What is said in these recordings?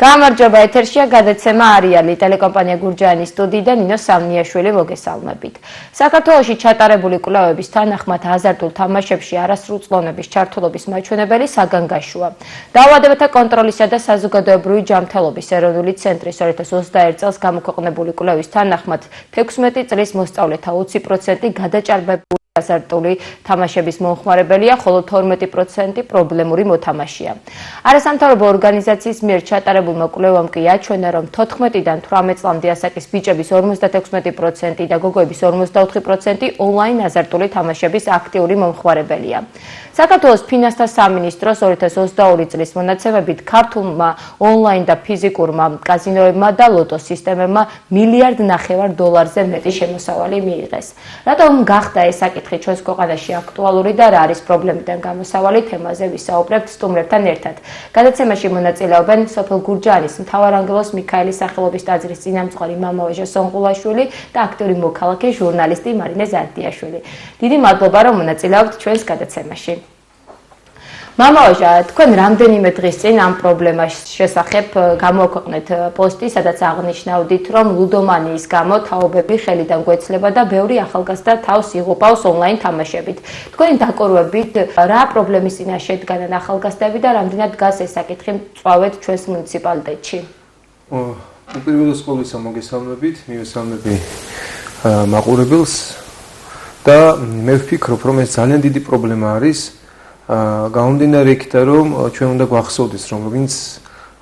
გამარჯობა, ეთერშია გადაცემა არიალი ტელეკომპანია გურჯაანის სტუდიიდან ნინო სამნიაშვილი მოგესალმებით. საქართველოში ჩატარებული კვლევების თანახმად აზარტულ თამაშებში არასრულწლოვნების ჩართულობის მაჩვენებელი საგანგაშოა. დაავადებათა კონტროლისა და საზოგადოებრივი ჯანმრთელობის ეროვნული ცენტრის 2021 წელს გამოქვეყნებული კვლევის თანახმად 16 წლის მოსწავლეთა 20% გადაჭარბებული აზარტული თამაშების მომხმარებელია, ხოლო 12% პრობლემური მოთამაშეა. არასამთავრობო ორგანიზაციის მიერ ჩატარებულმა კვლევამ კი აჩვენა, რომ 14-დან 18 წლამდე ასაკის ბიჭების 56% და გოგოების 44% ონლაინ აზარტული თამაშების აქტიური მომხმარებელია. საქართველოს ფინანსთა სამინისტროს 2022 წლის მონაცემებით ქართულმა ონლაინ და ფიზიკურმა კაზინოებმა და ლოტო სისტემებმა $1.5 მილიარდზე მეტი შემოსავალი მიიღეს. რატომ გახდა ეს საკითხი ჩვენს ქვეყანაში აქტუალური და რა არის პრობლემიდან გამოსავალი, თემაზე ვისაუბრებთ სტუმრებთან ერთად. გადაცემაში მონაწილეობენ სოფელ გურჯაანის მთავარანგელოს მიქაელის სახელობის ტაძრის წინამძღვარი მამავეჟა სონყულაშვილი და აქტიური მოქალაქე ჟურნალისტი მარინე ზარდიაშვილი. დიდი მადლობა, რომ მონაწილეობთ ჩვენს გადაცემაში. მამავეჟა, თქვენ რამდენიმე დღის წინ ამ პრობლემას შესახებ გამოქვეყნეთ პოსტი, სადაც აღნიშნავდით, რომ ლუდომანიის გამო თაობები ხელიდან გვეცლება და ბევრი ახალგაზრდა თავს იღუპავს ონლაინ თამაშებით. თქვენი დაკვირვებით, რა პრობლემის წინაშე დგანან ახალგაზრდები და რამდენად დგას ეს საკითხი მწვავედ ჩვენს მუნიციპალიტეტში? უპირველეს ყოვლისა მოგესალმებით, მივესალმები მაყურებელს და მე ვფიქრობ, რომ ეს ძალიან დიდი პრობლემა არის. გამომდინარე იქიდან, რომ ჩვენ უნდა გვახსოვდეს, რომ ვინც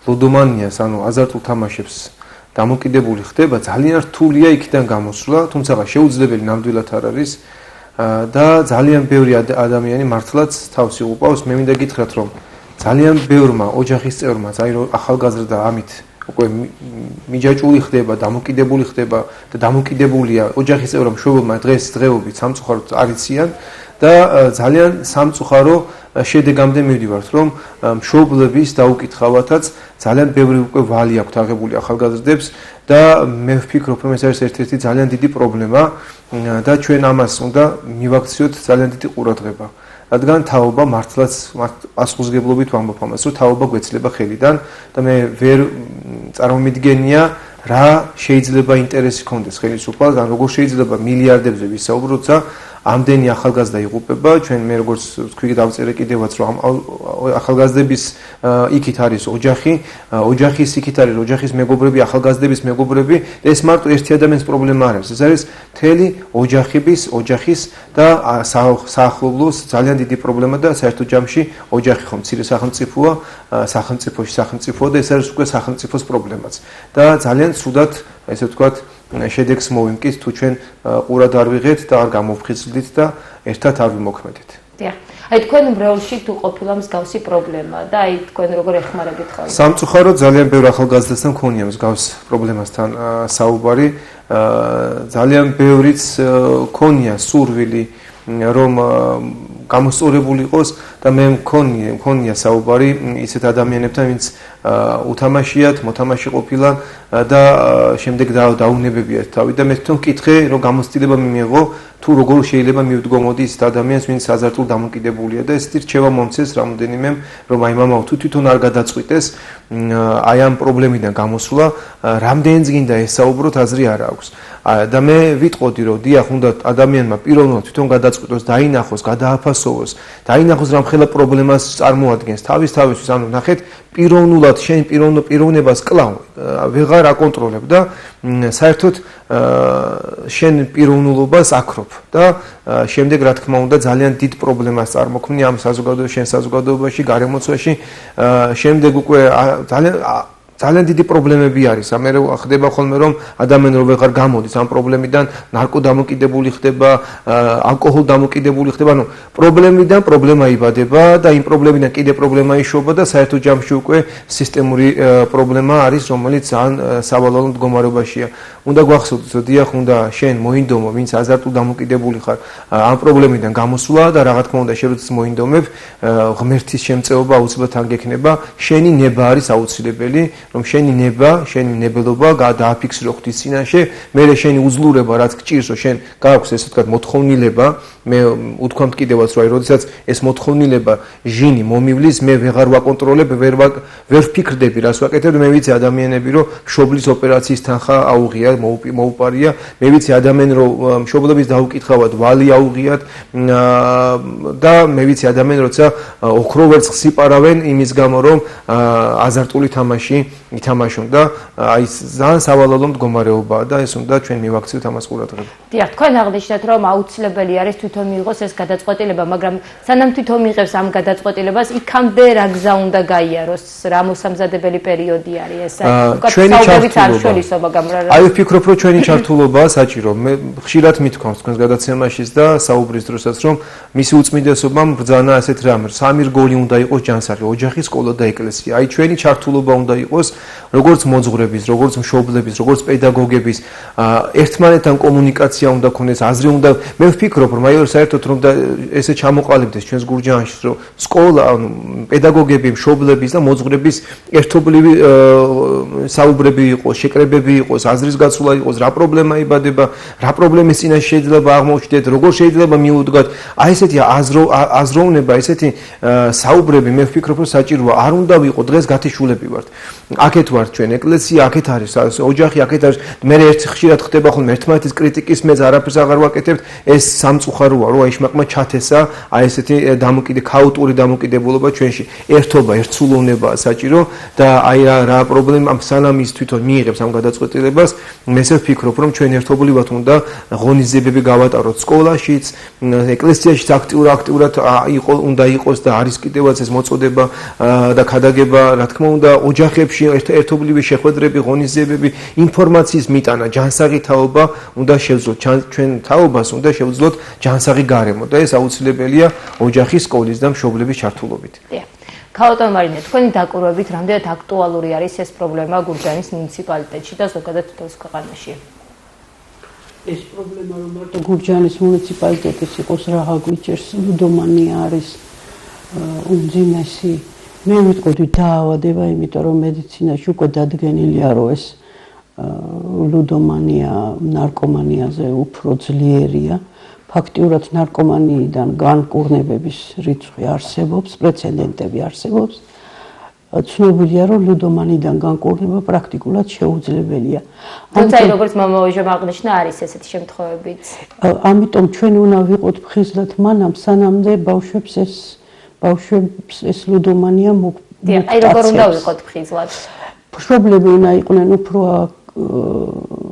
ლუდომანიას, ანუ აზარტულ თამაშებს დამოკიდებული ხდება, ძალიან რთულია იქიდან გამოსვლა, თუმცა შეუძლებელი ნამდვილად არ არის და ძალიან ბევრი ადამიანი მართლაც თავს იღუპავს. მე მინდა გითხრათ, რომ ძალიან ბევრმა ოჯახის წევრმა, რომ ახალგაზრდა ამით უკვე მიჯაჭვული ხდება, დამოკიდებული ხდება და დამოკიდებულია ოჯახის წევრმა მშობელმა დღესდღეობით სამწუხაროდ არ იციან და ძალიან სამწუხარო შედეგამდე მივდივართ, რომ მშობლების დაუკითხავათაც ძალიან ბევრი უკვე ვალი აქვთ აღებული ახალგაზრდებს და მე ვფიქრობ, რომ ეს არის ერთ-ერთი ძალიან დიდი პრობლემა და ჩვენ ამას უნდა მივაქციოთ ძალიან დიდი ყურადღება. რადგან თაობა მართლაც პასუხისმგებლობით ვამბობ ამას, რომ თაობა გვეცლება ხელიდან და მე ვერ წარმომიდგენია რა შეიძლება ინტერესი ქონდეს ხელისუფალს, ან როგორ შეიძლება მილიარდებზე ვისაუბრო, როცა ამდენი ახალგაზრდა იღუპება. ჩვენ მე როგორც თქვი დავწერე კიდევაც, რომ ახალგაზრდების იქით არის ოჯახი, ოჯახის იქით არის ოჯახის მეგობრები, ახალგაზრდების მეგობრები და ეს მარტო ერთი ადამიანის პრობლემა არ არის. ეს არის მთელი ოჯახის და საახლობლოს ძალიან დიდი პრობლემა და საერთო ჯამში ოჯახი ხომ მცირე სახელმწიფოა, სახელმწიფოა და ეს არის უკვე სახელმწიფოს პრობლემაც. და ძალიან ცუდად, ესე ვთქვათ, შედეგს მოვიმკით, თუ ჩვენ ყურად არ ვიღეთ და არ გამოვხიზლდით და ერთად არ ვიმოქმედეთ. დიახ. აი თქვენ მრევლში თუ ყოფილა მსგავსი პრობლემა და აი თქვენ როგორ ეხმარებით ხოლმე? სამწუხაროდ ძალიან ბევრ ახალგაზრდასთან მქონია მსგავს პრობლემასთან საუბარი. ძალიან ბევრიც მქონია სურვილი, რომ გამოსწორებული იყოს და მე მქონია საუბარი ისეთ ადამიანებთან, ვინც უთამაშიათ, მოთამაშე ყოფილან და შემდეგ დაუნებებიათ თავი და მე თვითონ ვკითხე, რომ გამოცდილება მიიღო, თუ როგორ შეიძლება მივდგომოდი ის ადამიანს, ვინც აზარტულ დამოკიდებულია და ესეთი რჩევა მომცეს რამოდენიმემ, რომ აი მამაო, თუ თვითონ არ გადაწყვიტეს აი ამ პრობლემიდან გამოსვლა, რამდენიც გინდა ესაუბროთ, აზრი არ აქვს. და მე ვიტყოდი, რომ დიახ, უნდა ადამიანმა პირველად თვითონ გადაწყვიტოს, დაინახოს, გადააფასოვოს, დაინახოს რა მხელა პრობლემას წარმოადგენს თავისთვის, ანუ ნახეთ, პიროვნულად შენ პიროვნებას კლავ ვეღარ აკონტროლებ და საერთოდ შენ პიროვნულობას აქრობ და შემდეგ რა თქმა უნდა ძალიან დიდ პრობლემას წარმოქმნი ამ საზოგადოებაში, გარემოცვაში. შემდეგ უკვე ძალიან დიდი პრობლემები არის. ამე ხდება ხოლმე, რომ ადამიანი რო ვეღარ გამოდის ამ პრობლემიდან, ნარკოდამოკიდებული ხდება, ალკოჰოლ დამოკიდებული ხდება, ანუ პრობლემიდან პრობლემა იბადება და იმ პრობლემიდან კიდე პრობლემა იშობა და საერთო ჯამში უკვე სისტემური პრობლემა არის, რომელიც ძალიან სავალალო მდგომარეობაშია. უნდა გვახსოვდეს, რომ დიახ, უნდა შენ მოინდომო, ვინც აზარტულ დამოკიდებული ხარ, ამ პრობლემიდან გამოსვლა და რა თქმა უნდა, შენ როდის მოინდომებ, ღმერთის შემწეობა აუცილებლად თან გექნება, შენი ნება არის აუცილებელი. რომ შენი ნებელობა დააფიქსირო ღვთის წინაშე, მე შენი უძლურება რაც გჭირს, რომ შენ გააქვს ესე ვთქვათ მოთხოვნილება, მე უთქვამთ კიდევაც რომ როდესაც ეს მოთხოვნილება ჟინი მომივლის, მე ვეღარ ვაკონტროლებ, ვერ ვფიქრდები, რას ვაკეთებ, მე ვიცი ადამიანები რომ მშობლის ოპერაციის თანხა აუღია, მოუპარია, მე ვიცი ადამიანი რომ მშობლების დაუკითხავად ვალი აუღიათ და მე ვიცი ადამიანი როცა ოქრო ვერცხლს იპარავენ იმის გამო რომ აზარტული თამაში ითამაშონ და აი ძალიან სავალალო მდგომარეობაა და ეს უნდა ჩვენ მივაქციოთ ამას ყურადღება. დიახ, თქვენ აღნიშნეთ რომ აუცილებელი არის თვითონ მიიღოს ეს გადაწყვეტილება, მაგრამ სანამ თვითონ მიიღებს ამ გადაწყვეტილებას, იქამდე რა გზა უნდა გაიაროს, რა მოსამზადებელი პერიოდი არის ეს? ჩვენი ჩართულობა. აი ვფიქრობ რომ ჩვენი ჩართულობაა საჭირო. მე ხშირად მithქვამს თქვენს გადაცემაშიც და საუბრის დროსაც რომ მისი უწმიდესობამ ბრძანა ასეთ რამეს, სამი რგოლი უნდა იყოს ჯანსაღი, ოჯახი, სკოლა და ეკლესია. აი ჩვენი ჩართულობა უნდა იყოს როგორც მოძღვრების, როგორც მშობლების, როგორც პედაგოგების, ერთმანეთთან კომუნიკაცია უნდა ქონდეს, აზრი უნდა. მე ვფიქრობ რომ აი საერთოდ რომ ესე ჩამოყალიბდეს ჩვენს გურჯაანში, რომ სკოლა, ანუ პედაგოგები, მშობლების და მოძღვრების ერთობლივი საუბრები იყოს, შეკრებები იყოს, აზრის გაცვლა იყოს, რა პრობლემა იბადება, რა პრობლემის წინაშე შეიძლება აღმოჩნდეთ, როგორ შეიძლება მიუდგათ. აი ესეთი აზროვნება, ესეთი საუბრები მე ვფიქრობ რომ საჭიროა. არ უნდა ვიყო დღეს გათიშულები ვართ. აქეთ ვართ ჩვენ ეკლესია, აქეთ არის ოჯახი, აქეთ არის. მე ერთი ხშირად ხდება ხოლმე ერთმანეთის კრიტიკის მეც არაფერს აღარ ვაკეთებთ. ეს სამწუხაროა, რომ აი შმაკმა ჩათესა აი ესეთი ქაოტური დამოკიდებულობა ჩვენში. ერთობა, ერთსულოვნებაა საჭირო და აი რა პრობლემა სანამ ის თვითონ მიიღებს ამ გადაწყვეტილებას, მე ესე ვფიქრობ, რომ ჩვენ ერთობლივად უნდა ღონისძიებები გავატაროთ სკოლაშიც, ეკლესიაშიც აქტიურად უნდა იყოს და არის კიდევაც ეს მოწოდება და ქადაგება, რა თქმა უნდა, ოჯახებში ერთობლივი შეხვედრები, ღონისძიებები, ინფორმაციის მიტანა, ჯანსაღი თაობა უნდა შევძლოთ, ჩვენ თაობას უნდა შევძლოთ ჯანსაღი გარემო და ეს აუცილებელია ოჯახის, სკოლის და მშობლების ჩართულობით. ქალბატონ მარინე, თქვენი დაკვირვებით რამდენად აქტუალური არის ეს პრობლემა გურჯაანის მუნიციპალიტეტში და ზოგადად თითოეულ ქვეყანაში? ეს პრობლემა რომ მარტო გურჯაანის მუნიციპალიტეტის იყოს რაღა გვიჭერს, ლუდომანია არის უმძიმესი. მე ვიტყოდი დაავადება, იმიტომ რომ მედიცინაში უკვე დადგენილია, რომ ეს ლუდომანია ნარკომანიაზე უფრო ძლიერია. ფაქტიურად ნარკომანიიდან განკურნებების რიცხვი არსებობს, პრეცედენტები არსებობს. ცნობილია, რომ ლუდომანიდან განკურნება პრაქტიკულად შეუძლებელია. თუმცა როგორც მომავალში აღნიშნა არის ესეთი შემთხვევებიც. ამიტომ ჩვენ უნდა ვიყოთ ფხიზლად მანამ სანამდე ბავშვებს ეს ლუდომანია მოგწევს. აი როგორ უნდა ვიყოთ ფხიზლად? მშობლები უნდა იყვნენ უფრო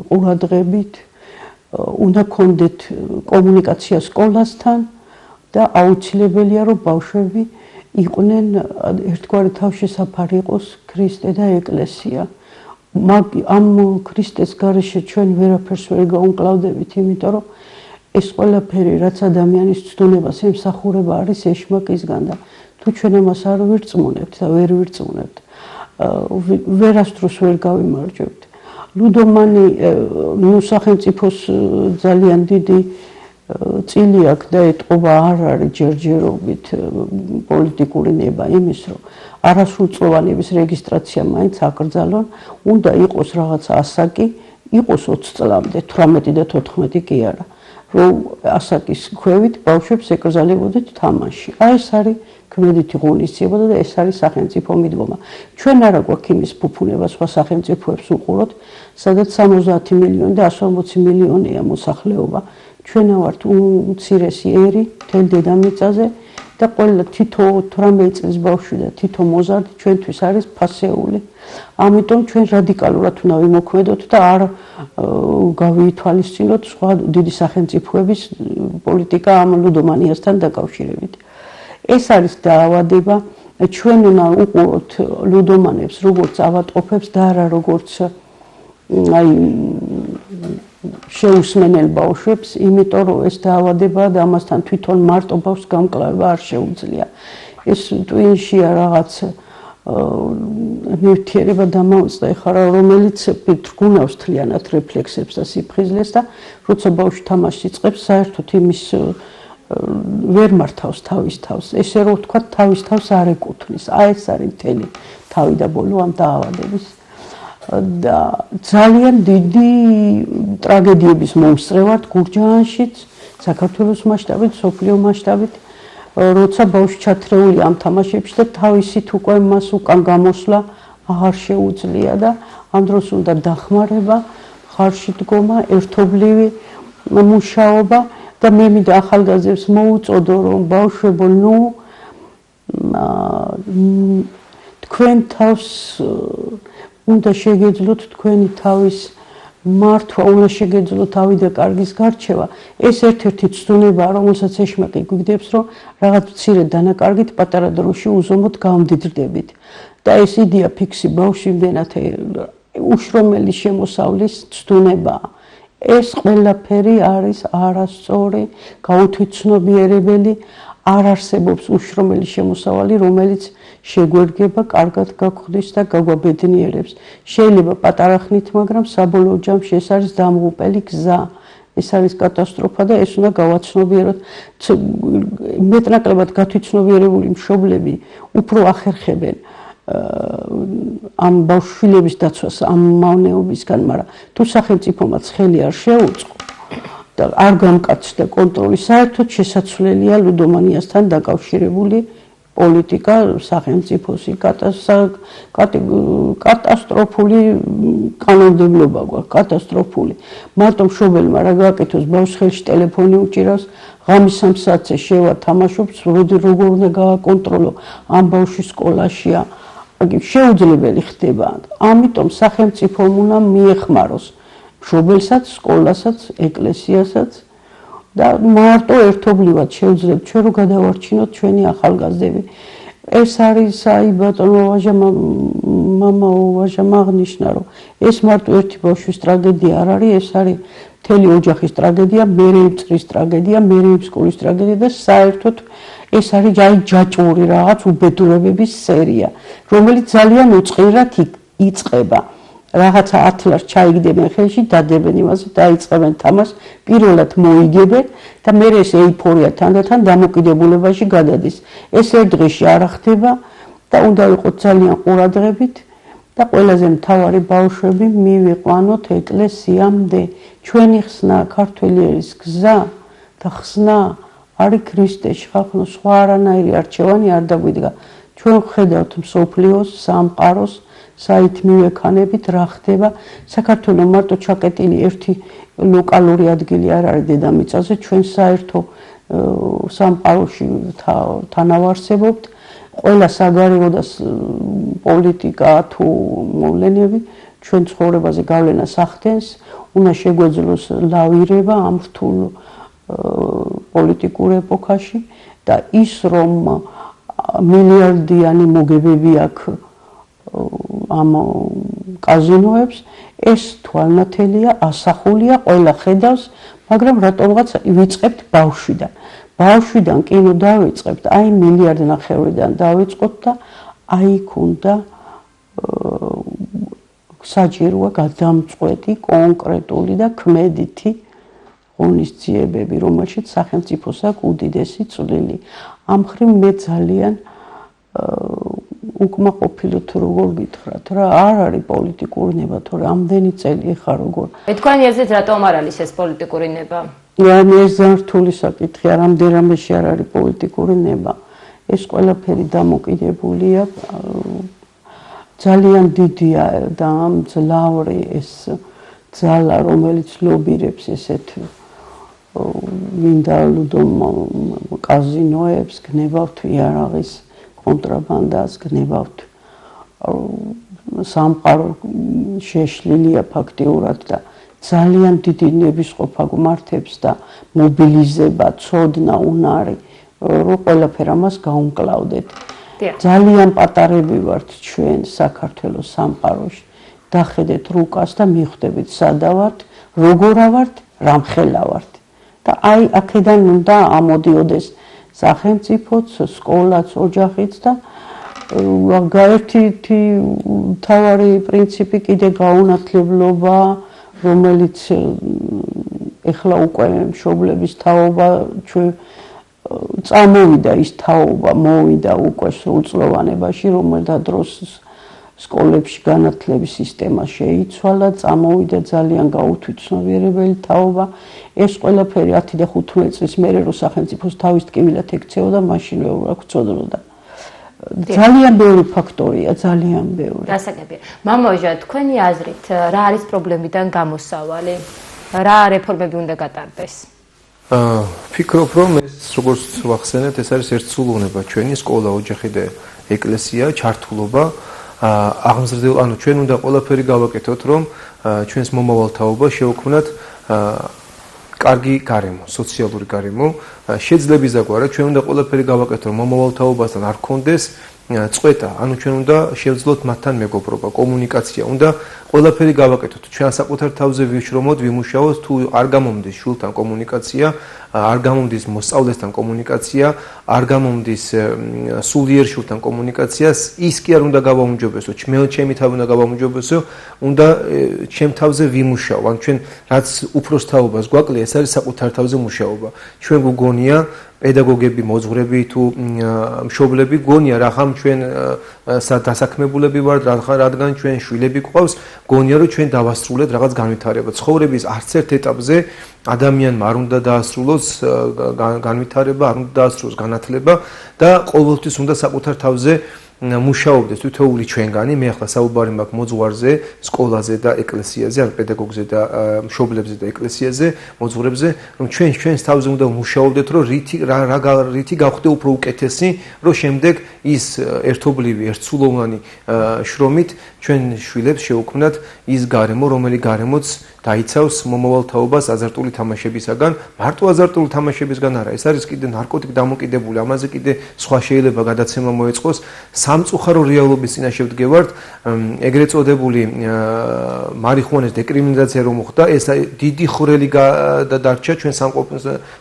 ყურადღებით, უნდა ქონდეთ კომუნიკაცია სკოლასთან და აუცილებელია რომ ბავშვები იყვნენ ერთგვარი თავშესაფარი იყოს ქრისტე და ეკლესია. ამ ქრისტეს გარეშე ჩვენ ვერაფერს ვერ გაუმკლავდებით, იმიტომ რომ ეს ყველაფერი რაც ადამიანის ცდუნებას ემსახურება არის ეშმაკისგან და თუ ჩვენ ამას არ ვირწმუნებთ და ვერ ვირწმუნებთ, ვერასდროს ვერ გავიმარჯვებთ. ლუდომანი სახელმწიფოს ძალიან დიდი წილი აქვს და ეტყობა არ არის ჯერჯერობით პოლიტიკური ნება იმის, რომ არასრულწლოვანების რეგისტრაცია მაინც აკრძალონ, უნდა იყოს რაღაცა ასაკი, იყოს 20 წლამდე, 18 და 14 კი არა, რომ ასაკის ქვევით ბავშვებს ეკრძალებოდეთ თამაში. აი ეს არის ქმედითი ღონისძიება და ეს არის სახელმწიფო მიდგომა. ჩვენ არა გვაქვს იმის ფუფუნება სხვა სახელმწიფოებს უყუროთ, სადაც 70 მილიონი და 140 მილიონია მოსახლეობა. ჩვენ ვართ უმცირესი ერი მთელ დედამიწაზე და ყველა თითო 18 წლის ბავშვი და თითო მოზარდი ჩვენთვის არის ფასეული. ამიტომ ჩვენ რადიკალურად უნდა ვიმოქმედოთ და არ გავითვალისწინოთ სხვა დიდი სახელმწიფოების პოლიტიკა ამ ლუდომანიასთან დაკავშირებით. ეს არის დაავადება, ჩვენ უნდა უყუროთ ლუდომანებს როგორც ავადმყოფებს და არა როგორც აი შეუსმენელ ბავშვებს, იმიტომ რომ ეს დაავადება და ამასთან თვითონ მარტო ბავშვს გამკლავება არ შეუძლია. ეს ტვინშია რაღაც ნივთიერება დამაუწყდა ეხლა, რომელიც თრგუნავს თლიანად რეფლექსებს და სიფხიზლეს და როცა ბავშვი თამაშს იწყებს, საერთოდ იმის ვერ მართავს თავის თავს. ესე რომ ვთქვა, თავის თავს არ ეკუთვნის. აი ეს არის მთელი თავი და ბოლო ამ დაავადების. და ძალიან დიდი ტრაგედიების მომსწრე ვართ გურჯაანშიც, საქართველოს მასშტაბით, სოფლიო მასშტაბით, როცა ბავშვი ჩათრეულია ამ თამაშებში და თავისით უკვე მას უკან გამოსვლა აღარ შეუძლია და ამ დროს უნდა დახმარება, ხარში დგომა, ერთობლივი მუშაობა და მე მინდა ახალგაზრდებს მოუწოდო, რომ ბავშვებო, თქვენ თავს უნდა შეგეძლოთ თქვენი თავის მართვა, უნდა შეგეძლოთ ავიდა კარგის გარჩევა. ეს ერთ-ერთი ცდუნებაა, რომელსაც ეშმაკი გვიგდებს, რომ რაღაც მცირე დანაკარგით პატარა დროში უზომოდ გავამდიდრდებით. და ეს იდეა ფიქსი ბავშვი იმდენად უშრომელი შემოსავლის ცდუნებაა. ეს ყველაფერი არის არასწორი, გაუთვითცნობიერებელი, არ არსებობს უშრომელი შემოსავალი, რომელიც შეგვერგება, კარგად გაგხვდეს და გაგვაბედნიერებს. შეიძლება პატარა ხნით, მაგრამ საბოლოო ჯამში ეს არის დამღუპელი გზა. ეს არის კატასტროფა და ეს უნდა გავაცნობიეროთ. მეტნაკლებად გათვითცნობიერებული მშობლები უფრო ახერხებენ ამ ბავშვების დაცვას ამ მავნეობისგან, მაგრამ თუ სახელმწიფომაც ხელი არ შეუწყო და არ გამკაცდა კონტროლი, საერთოდ შესაძლებელია ლუდომანიასთან დაკავშირებული პოლიტიკა სახელმწიფოსი კატასტროფული კანონმდებლობა გვაქვს, კატასტროფული. მარტო მშობელმა რა გააკეთოს, ბავშვს ხელში ტელეფონი უჭირავს, ღამის 3 საათზე შევა თამაშობს, როგორ უნდა გააკონტროლო ამ ბავშვი სკოლაშია. შეუძლებელი ხდება. ამიტომ სახელმწიფომ უნდა მიეხმაროს მშობელსაც, სკოლასაც, ეკლესიასაც და მარტო ერთობლივად შევძლებთ ჩვენ რომ გადავარჩინოთ ჩვენი ახალგაზრდები. ეს არის აი ბატონო მამა ვაჟამ აღნიშნა, რომ ეს მარტო ერთი ბავშვის ტრაგედია არ არის, ეს არის მთელი ოჯახის ტრაგედია, მერე წრის ტრაგედია, მერე სკოლის ტრაგედია და საერთოდ ეს არის ჯაჭვური რაღაც უბედურებების სერია, რომელიც ძალიან უწყირად იწყება. რაღაცა 10 ლარს ჩაიგდებენ ხელში, დადებენ იმაზე, დაიწყებენ თამაშს, პირველად მოიგებენ და მე ეს ეიფორია თანდათან დამოკიდებულებაში გადადის. ეს ერთ დღეში არ ხდება და უნდა იყოს ძალიან ყურადღებით და ყველაზე მთავარი ბავშვები მივიყვანოთ ეკლესიამდე. ჩვენი ხსნა, ქართველი ერის გზა და ხსნა არის ქრისტეში, ხალხო, სხვა არანაირი არჩევანი არ დაგვიდგა. ჩვენ ვხედავთ მსოფლიოს, სამყაროს, საით მივექანებით რა ხდება. საქართველოს მარტო ჩაკეტილი ერთი ლოკალური ადგილი არ არის დედამიწაზე, ჩვენ საერთო სამყაროში თანავარსებობთ. ყველა საგარეო და პოლიტიკა თუ მოვლენები ჩვენ ცხოვრებაზე გავლენას ახდენს, უნდა შეგვეძლოს ლავირება ამ რთულ პოლიტიკურ ეპოქაში და ის რომ მილიარდიანი მოგებები აქვს ამ კაზინოებს, ეს თვალნათელია, ასახულია, ყველა ხედავს, მაგრამ რატომღაც ვიწყებთ ბავშვიდან. ბავშვიდან კინო დავიწყებთ, აი მილიარდ ნახევრიდან დავიწყოთ და აი იქ უნდა საჭიროა გადამწყვეტი, კონკრეტული და ქმედითი ღონისძიებები, რომელშიც სახელმწიფოს აქვს უდიდესი წვლილი. ამ მხრივ მე ძალიან უკმაყოფილო თუ როგორ გითხრათ რა, არ არის პოლიტიკური ნება, თორე ამდენი წელი ხარ როგორ. თქვენი აზრით რატომ არ არის ეს პოლიტიკური ნება? ეს ძალიან რთული საკითხია, რამდენადმეში არ არის პოლიტიკური ნება. ეს ყველაფერი დამოკიდებულია ძალიან დიდია და მძლავრი ეს ძალა, რომელიც ლობირებს ესეთ მინდა კაზინოებს, გნებავთ იარაღის კონტრაბანდას, გნებავთ სამყარო შეშლილია ფაქტიურად და ძალიან დიდი ნებისყოფა გვმართებს და მობილიზება, ცოდნა, უნარი, რომ ყველაფერ ამას გაუმკლავდეთ. ძალიან პატარები ვართ ჩვენ საქართველოს სამყაროში. დახედეთ რუკას და მიხვდებით სადა ვართ, როგორა ვართ, რამხელა ვართ. და აი აქედან უნდა ამოდიოდეს სახელმწიფოც, სკოლაც, ოჯახიც და გაერთითი მთავარი პრინციპი კიდე გაუნათლებლობა, რომელიც ეხლა უკვე მშობლების თაობა ჩვენ წამოვიდა ის თაობა, მოვიდა უკვე სრულწლოვანებაში, რომელთა დროს სკოლებში განათლების სისტემა შეიცვალა, წამოვიდა ძალიან გაუთვითცნობიერებელი თაობა. ეს ყველაფერი 10 და 15 წლის მერე რო სახელმწიფოს თავის ტკივილად ექცეოდა, მაშინ რა გვწოდროდა. ძალიან ბევრი ფაქტორია, ძალიან ბევრი. გასაგებია. მამოჟა, თქვენი აზრით, რა არის პრობლემიდან გამოსავალი? რა რეფორმები უნდა გატარდეს? ფიქრობ, რომ ეს როგორც ვახსენეთ, ეს არის ერთსულოვნება, ჩვენი სკოლა, ოჯახი და ეკლესია, ჩართულობა, აღმზრდელ, ანუ ჩვენ უნდა ყველაფერი გავაკეთოთ, რომ ჩვენს მომავალ თაობა შევქმნათ კარგი გარემო, სოციალური გარემო, შეძლების დაგვარად ჩვენ უნდა ყველაფერი გავაკეთოთ, რომ მომავალ თაობასთან არ გქონდეს წყვეტა, ანუ ჩვენ უნდა შევძლოთ მათთან მეგობრობა, კომუნიკაცია, უნდა ყველაფერი გავაკეთოთ. ჩვენ საკუთარ თავზე ვიშრომოთ, ვიმუშაოთ, თუ არ გამომდის შულთან კომუნიკაცია, არ გამომდის მოსწავლესთან კომუნიკაცია, არ გამომდის სულიერ შულთან კომუნიკაციას, ის კი არ უნდა გავაუმჯობესო, ჩემი თავი უნდა გავაუმჯობესო, უნდა ჩემ თავზე ვიმუშაო. ან ჩვენ რაც უფროს თაობას გვაკლია, ეს არის საკუთარ თავზე მუშაობა. ჩვენ გგონია პედაგოგები, მოძღვრები თუ მშობლები გონია რახამ ჩვენ დასაქმებულები ვართ, რადგან ჩვენ შვილები გვყავს, გონია რომ ჩვენ დავასრულეთ რაღაც განვითარება. ცხოვრების არც ერთ ეტაპზე ადამიანმა არ უნდა დაასრულოს განვითარება, არ უნდა დაასრულოს განათლება და ყოველთვის უნდა საკუთარ თავზე მუშაობდეს თითოეული ჩვენგანი, მე ახლა საუბარი მაქვს მოძღვარზე, სკოლაზე და ეკლესიაზე, ან პედაგოგზე და მშობლებზე და ეკლესიაზე, მოძღვრებზე, რომ ჩვენს თავზე უნდა მუშაობდეთ, რომ რითი გავხდე უფრო უკეთესი, რომ შემდეგ ის ერთობლივი, ერთსულოვანი შრომით ჩვენ შვილებს შევქმნათ ის გარემო, რომელიც გარემოც დაიცავს მომავალ თაობას აზარტული თამაშებისაგან, მარტო აზარტული თამაშებისგან არა, ეს არის კიდე ნარკოტიკ დამოკიდებული, ამაზე კიდე სხვა შეიძლება გადაცემა მოეწყოს, სამწუხარო რეალობის წინაშე ვდგევართ, ეგრეთ წოდებული მარიხუანის დეკრიმინალიზაცია რომ მოხდა, ეს დიდი ხვრელი დარჩა ჩვენ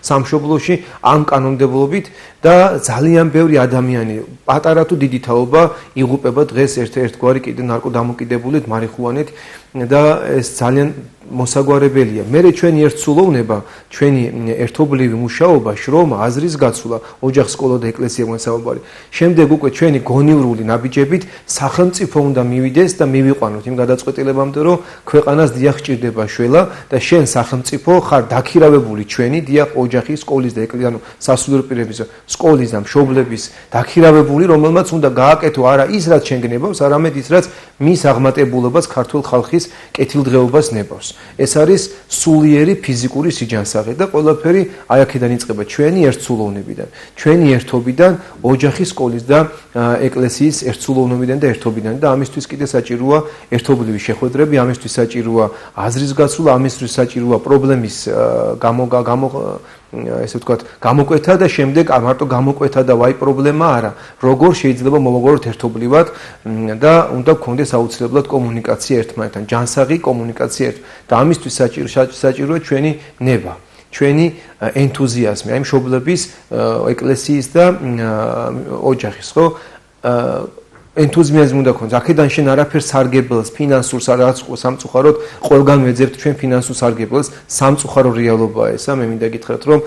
სამშობლოში ამ კანონმდებლობით და ძალიან ბევრი ადამიანი, პატარა თუ დიდი თაობა იღუპება დღეს ერთგვარი კიდე ნარკოდამოკიდებულით მარიხუანით და ეს ძალიან მოსაგვარებელია. მერე ჩვენი ერთსულოვნება, ჩვენი ერთობლივი მუშაობა, შრომა, აზრის გაცვლა, ოჯახ, სკოლა და ეკლესია მოსაუბარი. შემდეგ უკვე ჩვენი გონივრული ნაბიჯებით სახელმწიფო უნდა მივიდეს და მივიყვანოთ იმ გადაწყვეტილებამდე, რომ ქვეყანას დიახ ჭირდება შველა და შენ სახელმწიფო ხარ დაქირავებული ჩვენი დიახ ოჯახის, სკოლის და ეკლესიის, ანუ სასულიერო პირების, სკოლის და მშობლების დაქირავებული, რომელმაც უნდა გააკეთო არა ის, რაც შენ გნებავს, არამედ ის, რაც მის აღმატებულობას ქართულ ხალხის კეთილდღეობას ნებავს. ეს არის სულიერი ფიზიკური სიჯანსაღი და ყველაფერი აი აქედან იწყება ჩვენი ერთსულოვნებიდან, ჩვენი ერთობიდან, ოჯახის, სკოლის და ეკლესიის ერთსულოვნებიდან და ერთობიდან და ამისთვის კიდე საჭიროა ერთობლივი შეხვედრები, ამისთვის საჭიროა აზრის გაცვლა, ამისთვის საჭიროა პრობლემის ესე ვთქვათ, გამოკვეთა და შემდეგ მარტო გამოკვეთა და ვაი პრობლემა არა. როგორ შეიძლება მოვაგოროთ ერთობლივად და უნდა გქონდეს აუცილებლად კომუნიკაცია ერთმანეთთან, ჯანსაღი კომუნიკაცია და ამისთვის საჭიროა ჩვენი ნება, ჩვენი ენთუზიაზმი, აი მშობლების, ეკლესიის და ოჯახის, ხო? ენთუზიაზმი უნდა გქონდეს. აქედან შენ არაფერს სარგებელს, ფინანსურ სამწუხაროდ ყველგან ვეძებთ ჩვენ ფინანსურ სარგებელს, სამწუხარო რეალობაა ესა, მე მინდა გითხრათ, რომ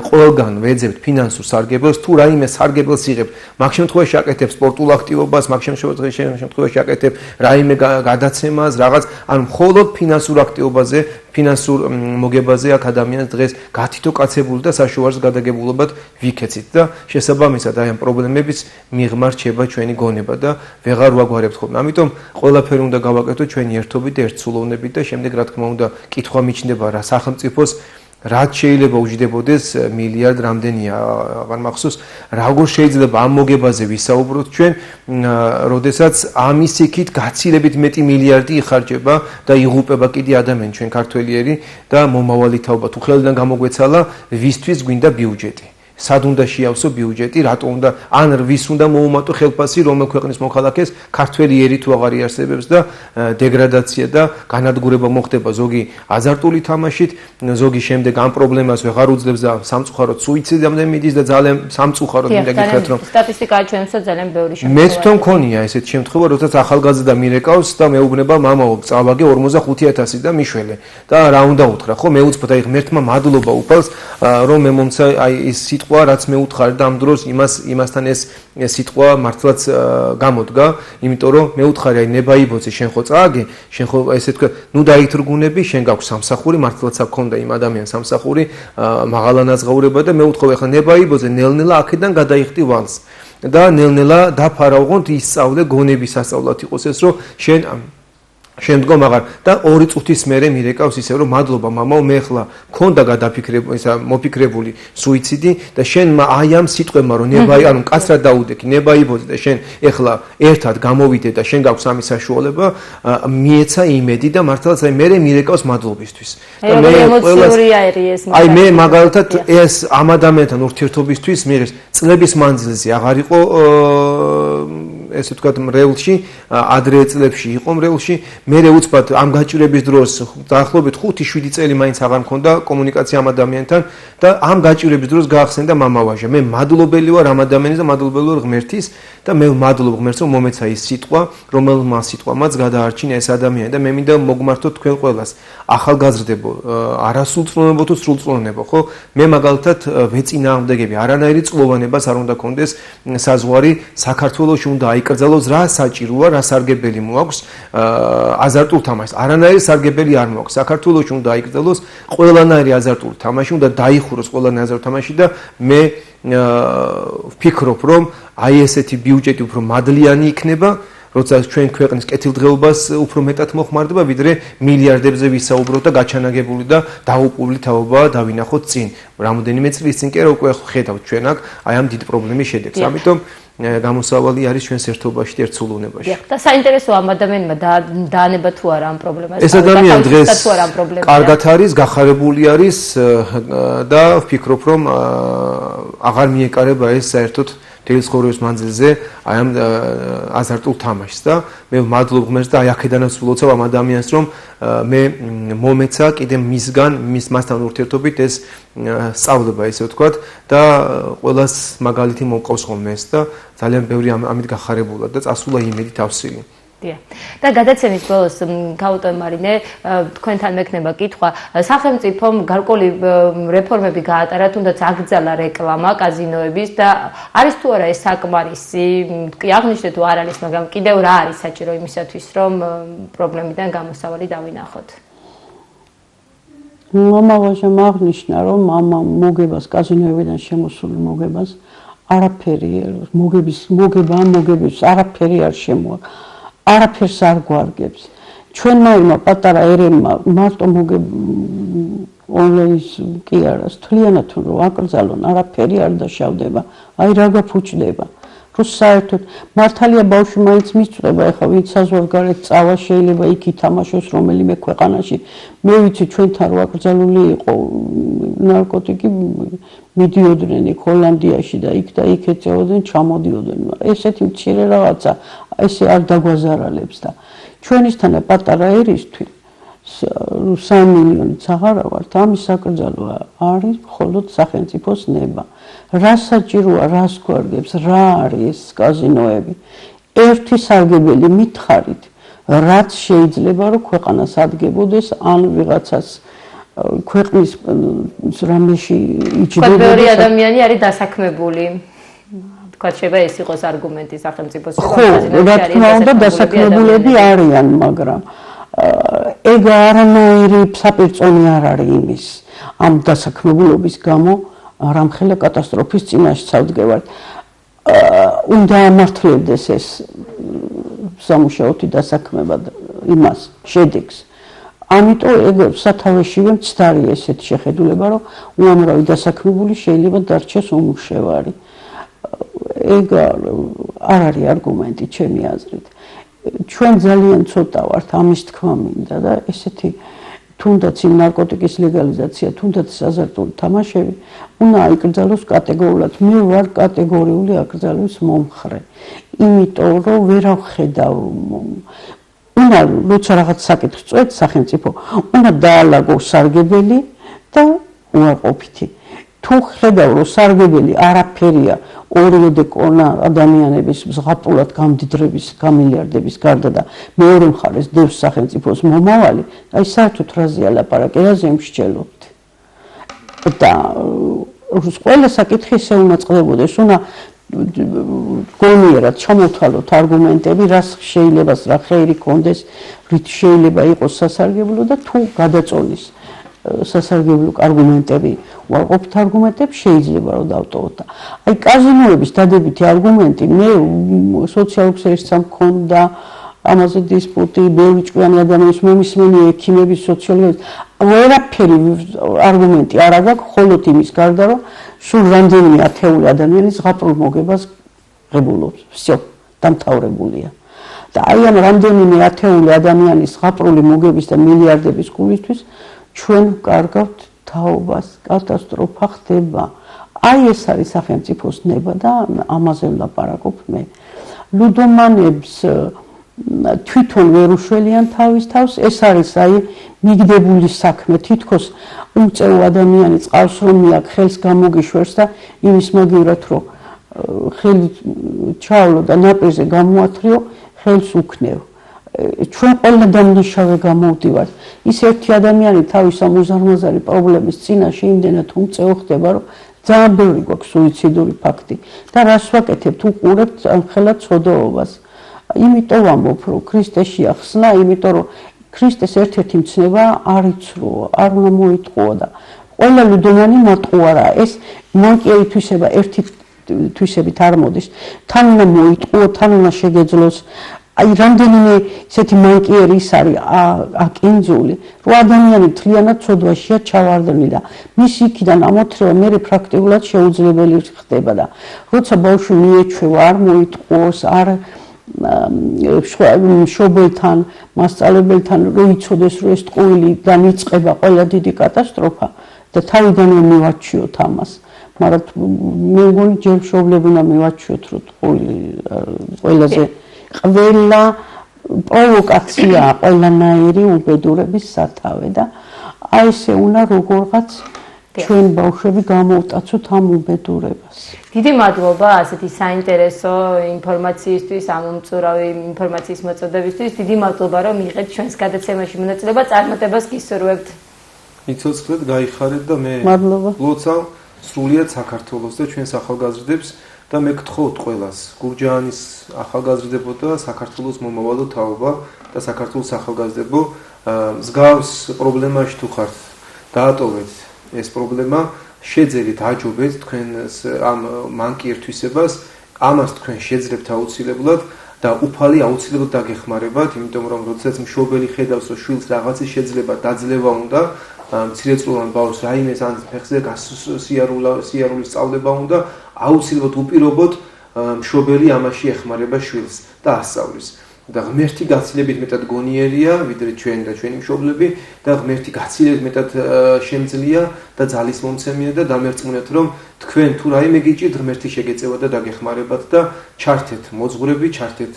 ყველგან ვეძებთ ფინანსურ სარგებელს, თუ რაიმე სარგებელს იღებ, მაგ შემთხვევაში აკეთებ სპორტულ აქტივობას, მაგ შემთხვევაში აკეთებ რაიმე გადაცემას, რაღაც, ანუ მხოლოდ ფინანსურ აქტივობაზე, ფინანსურ მოგებაზე აქ ადამიანს დღეს გათითო კაცებული და საშუალო გადაგებულობად ვიქეცით და შესაბამისად აი ამ პრობლემების მიღმა რჩება ჩვენი გონება და ვეღარ ვაგვარებთ ხოლმე. ამიტომ ყველაფერი უნდა გავაკეთოთ ჩვენი ერთობით და ერთსულოვნებით და შემდეგ რა თქმა უნდა კითხვა მიჩნდება რა სახელმწიფოს რაც შეიძლება უჯდებოდეს მილიარდ რამდენია აღარ მახსოვს როგორ შეიძლება ამ მოგებაზე ვისაუბროთ ჩვენ როდესაც ამის იქით გაცილებით მეტი მილიარდი იხარჯება და იღუპება კიდე ადამიანი ჩვენ ქართველიერი და მომავალი თაობა თუ ხელიდან გამოგვეცალა ვისთვის გვინდა ბიუჯეტი სად უნდა შეავსო ბიუჯეტი, რატო უნდა ან ვის უნდა მოუმატო ხელფასი, რომელ ქვეყნის მოქალაქეს ქართველი ერი თუ აღარ იარსებებს და დეგრადაცია და განადგურება მოხდება ზოგი აზარტული თამაშით, ზოგი შემდეგ ამ პრობლემას ვეღარ უძლებს და სამწუხაროდ სუიციდამდე მიდის და ძალიან სამწუხაროდ მინდა გითხრათ რომ სტატისტიკა ჩვენსაც ძალიან ბევრი შემთხვევა. მეც თვითონ მქონია ესეთ შემთხვევა, როდესაც ახალგაზრდა მირეკავს და მეუბნება მამაო, წავაგე 45000 და მიშველე და რა უნდა უთხრა, ხო მეუცბად აი ღმერთმა მადლობა უფალს რომ მე მომცა აი ის სიტყვა სიტყვა, რაც მე უთხარი და ამ დროს იმასთან ეს სიტყვა მართლაც გამოდგა, იმიტომ რომ მე უთხარი აი ნებაიბოძე შენ ხო წააგე, შენ ხო ესე თქვა, ნუ დაითრგუნები, შენ გაქვს სამსახური, მართლაც აქ ქონდა იმ ადამიანს სამსახური, მაღალანაზღაურება და მე უთხოვე ახლა ნებაიბოძე ნელ-ნელა აქედან გადაიხდი ვალს. და ნელ-ნელა დაფარა უღონდ ისწავლე გონების სასწავლად იყოს ეს რომ შენ შემდგომ აღარ და 2 წუთის მერე მირეკავს ისე რომ მადლობა მამაო მე ხლა მქონდა გადაფიქრებული ისა მოფიქრებული სუიციდი და შენ აი ამ სიტყვებმა რომ ნებაი ანუ კაცრად დაუდექი ნებაიბოძე და შენ ეხლა ერთად გამოვიდე და შენ გაქვს ამის საშუალება მიეცა იმედი და მართლაც აი მე მირეკავს მადლობისთვის და მე ემოციურია ეს აი მე მაგალითად ეს ამ ადამიანთან ურთიერთობისთვის მე წლების მანძილზე აღარ იყო ესე ვთქვათ მრევლში ადრე წლებში იყო მრევლში მე უცბად ამ გაჭირების დროს დაახლოებით 5-7 წელი მაინც აღარ მქონდა კომუნიკაცია ამ ადამიანთან და ამ გაჭირების დროს გაახსენდა მამავაჟა მე მადლობელი ვარ ამ ადამიანის და მადლობელი ვარ ღმერთის და მე მადლობ ღმერთს რომ მომეცა ის სიტყვა რომელმა სიტყვამაც გადაარჩინა ეს ადამიანი და მე მინდა მოგმართოთ თქვენ ყველას ახალგაზრდებო არასრულწლოვანებო თუ სრულწლოვანებო ხო მე მაგალითად ვეწინააღმდეგები არანაირი წყლოვანებას არ უნდა კონდეს საზღვარი საქართველოში უნდა აიკრძალოს რა საჭიროა რა სარგებელი მოაქვს აზარტულ თამაშს არანაირი სარგებელი არ მოაქვს საქართველოში უნდა აიკრძალოს ყველანაირი აზარტული თამაში უნდა დაიხუროს ყველანაირი აზარტული თამაში და მე ვფიქრობ რომ აი ესეთი ბიუჯეტი უფრო მადლიანი იქნება როცა ჩვენ ქვეყნის კეთილდღეობას უფრო მეტად მოხმარდება ვიდრე მილიარდებზე ვისაუბროთ და გაჩანაგებული და დაუპული თაობა დავინახოთ წინ რამოდენიმე წლის წინ კი რა უკვე ხედავთ ჩვენ აქ აი ამ დიდ პრობლემის შედეგს ამიტომ გამოსავალი არის ჩვენს ერთობაში და ერთსულუნებაში. და საინტერესოა ამ ადამიანმა დაანება თუ არა ამ პრობლემას. ეს ადამიანი დღეს კარგად არის, გახარებული არის და ვფიქრობ რომ აღარ მიეკარება ეს საერთოდ თელის ხორევის მანძილზე აი ამ აზარტულ თამაშს და მე მადლობ ღმერთს და აი აქედანაც ვლოცავ ამ ადამიანს რომ მე მომეცა კიდე მასთან ურთიერთობით ეს სწავლება ესე ვთქვათ და ყველას მაგალითი მოვყავს ხოლმე ეს და ძალიან ბევრი ამით გახარებულა და წასულა იმედი თავსილი. და გადაცემის ბოლოს ქაუტო მარინე თქვენთან მექნება კითხვა სახელმწიფომ გარკვეული რეფორმები გაატარა თუნდაც აკრძალა რეკლამა კაზინოების და არის თუ არა ეს საკმარისი აღნიშნეთ თუ არ არის მაგრამ კიდევ რა არის საჭირო იმისათვის რომ პრობლემიდან გამოსავალი დავინახოთ მამავაჟამ აღნიშნა რომ ამ მოგებას კაზინოებიდან შემოსული მოგებას არაფერი მოგების არაფერი არ შემოაქვს არაფერს არ გვარგებს. ჩვენმა იმ პატარა ერებმა მარტო ონლაინის კი არა, თლიანად რომ აკრძალონ, არაფერი არ დაშავდება. აი რა გაფუჭდება. რომ საერთოდ მართალია ბავშვი მაინც მისწვდება, ეხლა ვინც საზღვარგარეთ წავა შეიძლება იქ ითამაშოს რომელიმე ქვეყანაში. მე ვიცი ჩვენთან რო აკრძალული იყო ნარკოტიკი მიდიოდნენ იქ ჰოლანდიაში და იქ ეწეოდნენ, ჩამოდიოდნენ. ესეთი მცირე რაღაცა ესე არ დაგვაზარალებს და ჩვენისთანა პატარა ერისთვის 3 მილიონიც აღარა ვართ ამის საკრძალვა არის მხოლოდ სახელმწიფოს ნება რა საჭიროა რას გვარგებს რა არის კაზინოები ერთი სარგებელი მითხარით რაც შეიძლება რომ ქვეყანას ადგებოდეს ან ვიღაცას ქვეყნის რამეში იჯდება ბევრი ადამიანი არის დასაქმებული თქვა შეიძლება ეს იყოს არგუმენტი სახელმწიფოს რა თქმა უნდა დასაქმებულები არიან მაგრამ ეგ არანაირი საპირწონე არ არის იმის ამ დასაქმებულობის გამო რამხელა კატასტროფის წინაშე წავდგევართ უნდა ამართლებდეს ეს სამუშაოთი დასაქმება იმას შედეგს ამიტომ ეგ სათავეშივე მცდარი ესეთი შეხედულება რომ უამრავი დასაქმებული შეიძლება დარჩეს უმუშევარი ეგ არ არის არგუმენტი ჩემი აზრით ჩვენ ძალიან ცოტა ვართ ამის თქმა მინდა და ესეთი თუნდაც იმ ნარკოტიკის ლეგალიზაცია თუნდაც აზარტული თამაშები უნდა აიკრძალოს კატეგორიულად მე ვარ კატეგორიული აკრძალვის მომხრე იმიტომ რომ ვერ ავხედავ უნდა როცა რაღაც საკითხს წვეთ სახელმწიფო უნდა დაალაგოს სარგებელი და უარყოფითი თუ ხედავ რომ სარგებელი არაფერია ორივე დეკონა ადამიანების ზღაპრულად გამდიდრების გამილიარდების გარდა და მეორე მხარეს დევს სახელმწიფოს მომავალი აი საერთოდ რაზეა ლაპარაკი რაზე მსჯელობთ და ყველა საკითხი ესე უნდა წყდებოდეს, უნდა გონიერად ჩამოთვალოთ არგუმენტები, რას შეიძლება რა ხეირი კონდეს, რით შეიძლება იყოს სასარგებლო და თუ გადაწონის სასარგებლო არგუმენტები, უარყოფით არგუმენტებს შეიძლება რომ დავტოვოთ. აი კაზინოების დადებითი არგუმენტი მე სოციალურ ქსელს მქონდა ამაზე დისპუტი, ბევრი ჭკვიანი ადამიანის მომისმენი ექიმების, სოციოლოგების, ვერაფერი არგუმენტი არ აქვს, მხოლოდ იმის გარდა, რომ სულ რამდენიმე ათეული ადამიანის ზღაპრულ მოგებას ღებულობს. всё, დამთავრებულია. და აი ამ რამდენიმე ათეული ადამიანის ზღაპრული მოგების და მილიარდების გულისთვის ჩვენ ვკარგავთ თაობას, კატასტროფა ხდება. აი ეს არის სახელმწიფოს ნება და ამაზე ვლაპარაკობ მე. ლუდომანებს თვითონ ვერ უშველიან თავის თავს, ეს არის აი მიგდებული საქმე, თითქოს უმწეო ადამიანი წყავს რომ მიაკ ხელს გამოგიშვერს და იმის მაგივრად რომ ხელი ჩაავლო და ნაპირზე გამოათრიო, ხელს უქნევ. ჩვენ ყველა დამნაშავე გამოვდივართ. ის ერთი ადამიანი თავის ამ უზარმაზარი პრობლემის წინაშე იმდენად უმწეო ხდება, რომ ძალიან ბევრი გვაქვს სუიციდური ფაქტი და რას ვაკეთებთ, უყურებთ ამ ხელად ცოდოობას. იმიტომ ვამბობ, რომ ქრისტეშია ხსნა, იმიტომ რომ ქრისტეს ერთ-ერთი მცნება არ იცრუო, არ უნდა მოიტყუო და ყველა ლუდომანი მარტო არა, ეს მანკიერი თვისება ერთი თვისებით არ მოდის. თან უნდა მოიტყუო, თან უნდა შეგეძლოს. აი რამდენიმე ისეთი მანკიერი ის არის აკინძული, რომ ადამიანი მთლიანად ცოდვაშია ჩავარდნილი და მის იქიდან ამოთრევა მე პრაქტიკულად შეუძლებელი ხდება და როცა ბავშვი მიეჩვევა, არ მოიტყუოს, არ მშობელთან, მასწავლებელთან რომ იცოდეს, რომ ეს ტყუილი განიწყება ყველა დიდი კატასტროფა და თავიდანვე მივაჩიოთ ამას. მაგრამ მე მგონი ჯერ მშობლები უნდა მივაჩიოთ, რომ ტყუილი ყველაზე ყველა პროვოკაცია, ყველანაირი უბედურების სათავე და აი ესე უნდა როგორღაც ჩვენ ბავშვები გამოვტაცოთ ამ უბედურებას. დიდი მადლობა ასეთი საინტერესო ინფორმაციისთვის, ამ უმწურავი ინფორმაციის მოწოდებისთვის. დიდი მადლობა რომ მიიღეთ ჩვენს გადაცემაში მონაწილეობა, წარმატებას გისურვებთ. იცოცხლეთ, გაიხარეთ და მე ლოცავ სრულიად საქართველოს და ჩვენს ახალგაზრდებს და მე გთხოვთ ყველას, გურჯაანის ახალგაზრდებო და საქართველოს მომავალო თაობა და საქართველოს ახალგაზრდებო მსგავს პრობლემაში თუ ხართ, დაატოვეთ ეს პრობლემა, შეძერით, აჯობეთ თქვენს ამ მანკიერ თვისებას, ამას თქვენ შეძლებთ აუცილებლად და უფალი აუცილებლად დაგეხმარებათ, იმიტომ რომ როდესაც მშობელი ხედავს, რომ შვილს რაღაცის შეძლება დაძლევა უნდა, მცირეწლოვან ბავშვს რაიმეს ან ფეხზე სიარულის სწავლება უნდა, აუცილებლად უპირობოდ მშობელი ამაში ეხმარება შვილს და ასწავლის. და ღმერთი გაცილებით მეტად გონიერია, ვიდრე ჩვენ და ჩვენი მშობლები და ღმერთი გაცილებით მეტად შემძლია და ძალისმომცემია და დამერწმუნეთ, რომ თქვენ თუ რაიმე გიჭირთ, ღმერთი შეგეწევა და დაგეხმარებათ და ჩართეთ მოძღვრები, ჩართეთ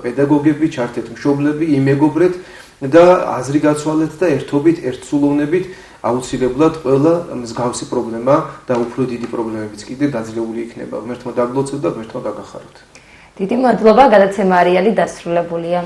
პედაგოგები, ჩართეთ მშობლები, იმეგობრეთ და აზრი გაცვალეთ და ერთობით, ერთსულოვნებით აუცილებლად ყველა მსგავსი პრობლემა და უფრო დიდი პრობლემებიც კიდე დაძლეული იქნება. ღმერთმა დაგლოცოთ და ღმერთმა დაგახაროთ. დიდი მადლობა, გადაცემა არიალი დასრულებულია.